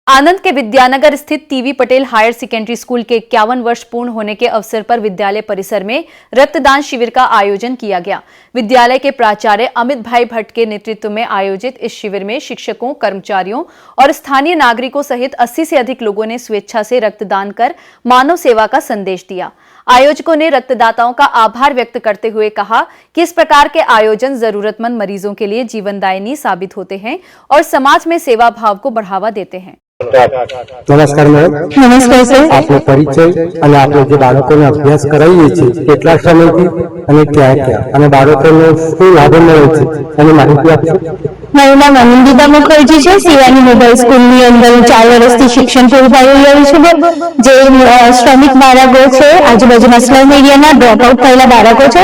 आनंद के विद्यानगर स्थित TV Patel higher secondary school के 51 वर्ष पूर्ण होने के अवसर पर विद्यालय परिसर में रक्तदान शिविर का आयोजन किया गया। विद्यालय के प्राचार्य अमित भाई भट्ट के नेतृत्व में आयोजित इस शिविर में शिक्षकों, कर्मचारियों और स्थानीय नागरिकों सहित 80 से अधिक लोगों ने स्वेच्छा से रक्तदान कर मानव सेवा का संदेश दिया। आयोजकों ने रक्तदाताओं का आभार व्यक्त करते हुए कहा कि इस प्रकार के आयोजन जरूरतमंद मरीजों के लिए जीवनदायिनी साबित होते हैं और समाज में सेवा भाव को बढ़ावा देते हैं। नमस्कार मैडम। नमस्कार सर। आपनो परिचय અને આપણે જે બાળકોને અભ્યાસ કરાવીએ છીએ કેટલા સમયથી અને ક્યાં અને બાળકોને શું લાભ મળે છે અને માહિતી આપશો? મારું નામ અનિંદિતા મુખર્જી છે। શિવાની મોબાઈલ સ્કૂલની અંદર 4 વર્ષથી શિક્ષણ પૂરું પાડી રહ્યું છું, જે શ્રમિક બાળકો છે, આજુબાજુના સ્લમ એરિયાના ડ્રોપ આઉટ થયેલા બાળકો છે।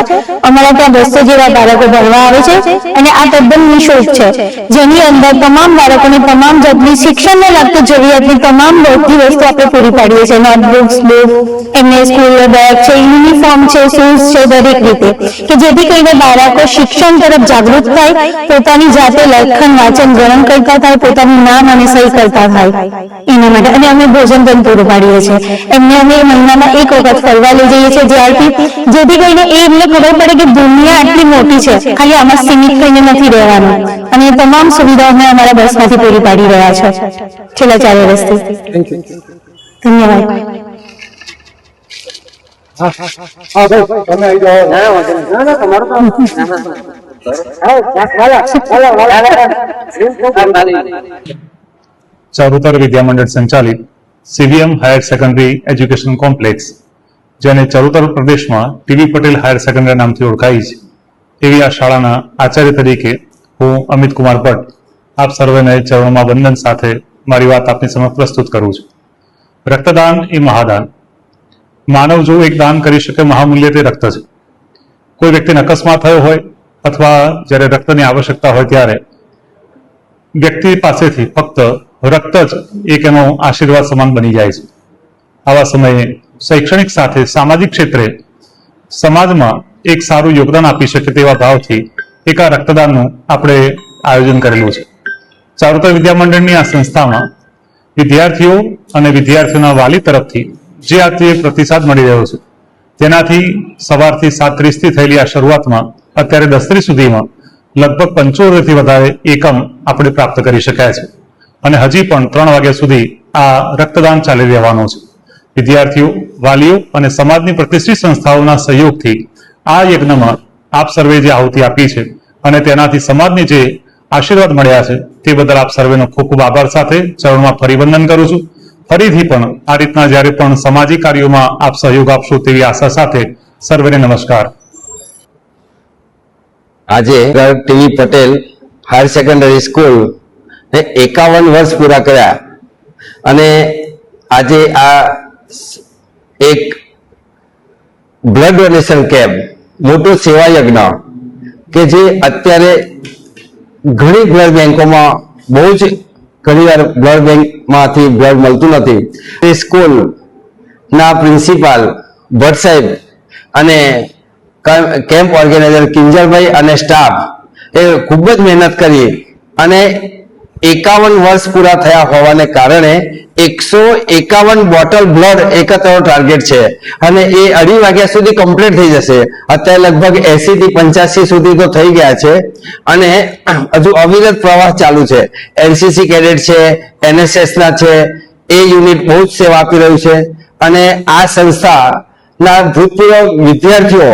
અમારા ત્યાં 200 જેવા બાળકો ભણવા આવે છે અને આ તદ્દન નિઃશુલ્ક છે, જેની અંદર તમામ બાળકોને તમામ જાતની શિક્ષણને લગતી જરૂરિયાતની તમામ બધી વસ્તુ આપણે પૂરી પાડીએ છીએ। નોટબુક્સ, બુક, એમને સ્કૂલ બેગ છે, યુનિફોર્મ છે, શૂઝ છે, દરેક રીતે કે જેથી કરીને બાળકો શિક્ષણ તરફ જાગૃત થાય, પોતાની જાતે લેખન વાંચન ગણન કરતા થાય, પોતાનું નામ અને સહી કરતા થાય એના માટે। અને અમે ભોજન પણ પૂરું પાડીએ છીએ। એમને અમે મહિનામાં એક વખત ફરવા લઈ જઈએ છીએ જેથી કરીને એમને ખબર પડે કે દુનિયા આટલી મોટી છે, ખાલી આમાં સીમિત થઈને નથી રહેવાનું। અને તમામ સુવિધાઓ અમે અમારા બસમાંથી પૂરી પાડી રહ્યા છે છેલ્લા 4 વર્ષથી। ધન્યવાદ। ચરોતર વિદ્યા મંડળ સંચાલિત CVM higher secondary education complex, જેને ચરોતર પ્રદેશમાં ટીવી પટેલ હાયર સેકન્ડરી નામથી ઓળખાય છે, એવી આ શાળાના આચાર્ય તરીકે હું અમિત કુમાર ભટ્ટ આપ સર્વેને ચરણોમાં વંદન સાથે મારી વાત આપની સમક્ષ પ્રસ્તુત કરું છું। રક્તદાન એ મહાદાન। માનવ જો એક દાન કરી શકે મહામૂલ્ય તે રક્ત છે। કોઈ વ્યક્તિને અકસ્માત થયો હોય અથવા જ્યારે રક્તની આવશ્યકતા હોય ત્યારે વ્યક્તિ પાસેથી ફક્ત રક્ત જ એક એનો આશીર્વાદ સમાન બની જાય છે। આવા સમયે શૈક્ષણિક સાથે સામાજિક ક્ષેત્રે સમાજમાં એક સારું યોગદાન આપી શકે તેવા ભાવથી એક આ રક્તદાનનું આપણે આયોજન કરેલું છે। ચરોતર વિદ્યા મંડળની આ સંસ્થામાં વિદ્યાર્થીઓ અને વિદ્યાર્થીઓના વાલી તરફથી જે આજે પ્રતિસાદ મળી રહ્યો છે તેનાથી સવારથી 7:30 થી થયેલી આ શરૂઆતમાં અત્યારે 10:30 સુધીમાં લગભગ 75 થી વધારે એકમ આપણે પ્રાપ્ત કરી શક્યા છે અને હજી પણ 3 વાગ્યા સુધી આ રક્તદાન ચાલી રહેવાનું છે। વિદ્યાર્થીઓ, વાલીઓ અને સમાજની પ્રતિષ્ઠિત સંસ્થાઓના સહયોગથી આ યજ્ઞમાં આપ સર્વે જે આહુતિ આપી છે અને તેનાથી સમાજને જે આશીર્વાદ મળ્યા છે તે બદલ આપ સર્વેનો ખૂબ ખૂબ આભાર સાથે ચરણોમાં ફરી વંદન કરું છું। ફરીથી પણ આ રીતના જ્યારે પણ સામાજિક કાર્યોમાં આપ સહયોગ આપશો તેવી આશા સાથે સર્વેને નમસ્કાર। આજે TV Patel higher secondary school ને 51 વર્ષ પૂરા કર્યા અને આજે આ એક બ્લડ ડોનેશન કેમ્પ, મોટો સેવા યજ્ઞ કે જે અત્યારે ઘણી બ્લડ બેંકોમાં બહુ જ ઘણીવાર બ્લડ બેંકમાંથી બ્લડ મળતું નથી। તે સ્કૂલના પ્રિન્સિપાલ ભટ્ટ સાહેબ અને કેમ્પ ઓર્ગેનાઇઝર કિંજલભાઈ અને સ્ટાફ એ ખૂબ જ મહેનત કરી અને 51 વર્ષ પૂરા થયા હોવાને કારણે 151 બોટલ બ્લડ એકત્રનો ટાર્ગેટ છે અને એ 2:30 વાગ્યા સુધી કમ્પ્લીટ થઈ જશે। અત્યારે લગભગ 80 થી 85 સુધી તો થઈ ગયા છે અને હજુ અવિરત પ્રવાસ ચાલુ છે। એનસીસી કેડેટ છે, એનએસએસ ના છે, એ યુનિટ બહુ જ સેવા આપી રહ્યું છે અને આ સંસ્થાના ભૂતપૂર્વ વિદ્યાર્થીઓ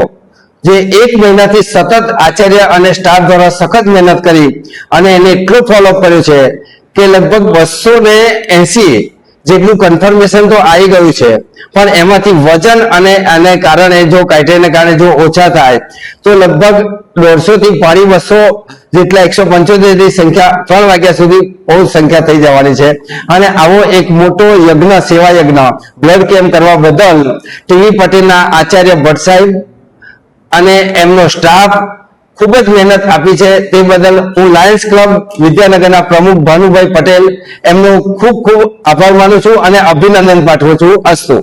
જે 1 મહિનાથી સતત આચાર્ય અને સ્ટાફ દ્વારા સખત મહેનત કરી અને એને એટલું ફોલોઅપ કર્યું છે કે લગભગ 280 જેટલું કન્ફર્મેશન તો આવી ગયું છે, પણ એમાંથી વજન અને આને કારણે જો ક્રાઇટેરિયાને કારણે જો ઓછા થાય તો લગભગ 150 થી 200 જેટલા 175 ની સંખ્યા 3 વાગ્યા સુધી બહુ સંખ્યા થઈ જવાની છે। અને આવો એક મોટો યજ્ઞ, સેવા યજ્ઞ બ્લડ કેમ્પ કરવા બદલ ટીવી પટેલના આચાર્ય ભટ્ટ સાહેબ અને એમનો સ્ટાફ ખૂબ જ મહેનત આપી છે। તે બદલ હું લાયન્સ ક્લબ વિદ્યાનગરના પ્રમુખ ભાનુભાઈ પટેલ એમનો ખૂબ ખૂબ આભાર માનું છું અને અભિનંદન પાઠવું છું। અસ્તુ।